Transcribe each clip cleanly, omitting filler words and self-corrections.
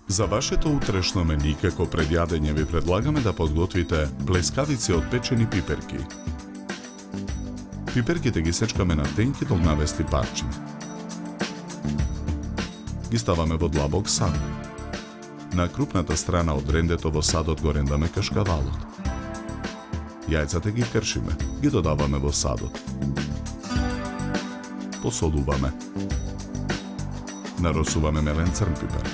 За вашето утрешно мени како предјадење ви предлагаме да подготвите плескавици од печени пиперки. Пиперките ги сечкаме на тенки долнавести парчиња. Ги ставаме во длабок сад. На крупната страна од рендето во садот го рендаме кашкавалот. Јајцата ги кршиме, ги додаваме во садот. Посолуваме. Наросуваме мелен црн пипер.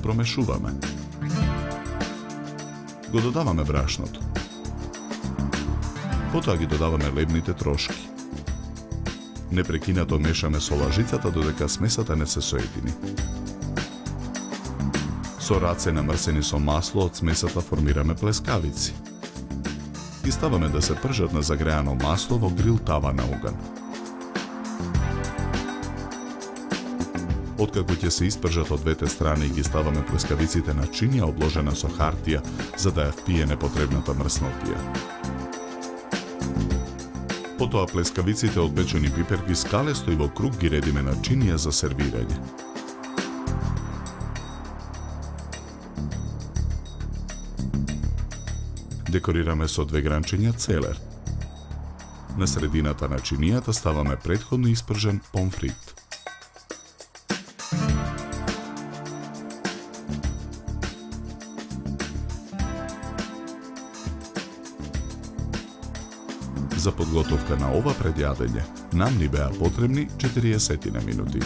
Промешуваме. Го додаваме брашното. Потоа ги додаваме лебните трошки. Непрекинато мешаме со лажицата додека смесата не се соедини. Со раце намрсени со масло од смесата формираме плескавици. Ги ставаме да се пржат на загреано масло во грил тава на оган. Откако ќе се испржат од двете страни, ги ставаме плескавиците на чинија обложена со хартија, за да ја впие непотребната мрснотија. Потоа плескавиците од печени пиперки скалесто и во круг ги редиме на чинија за сервирање. Декорираме со 2 гранчиња целер. На средината на чинијата ставаме претходно испржен помфрит. За подготовка на ова предјадење нам ни беа потребни 40 минути.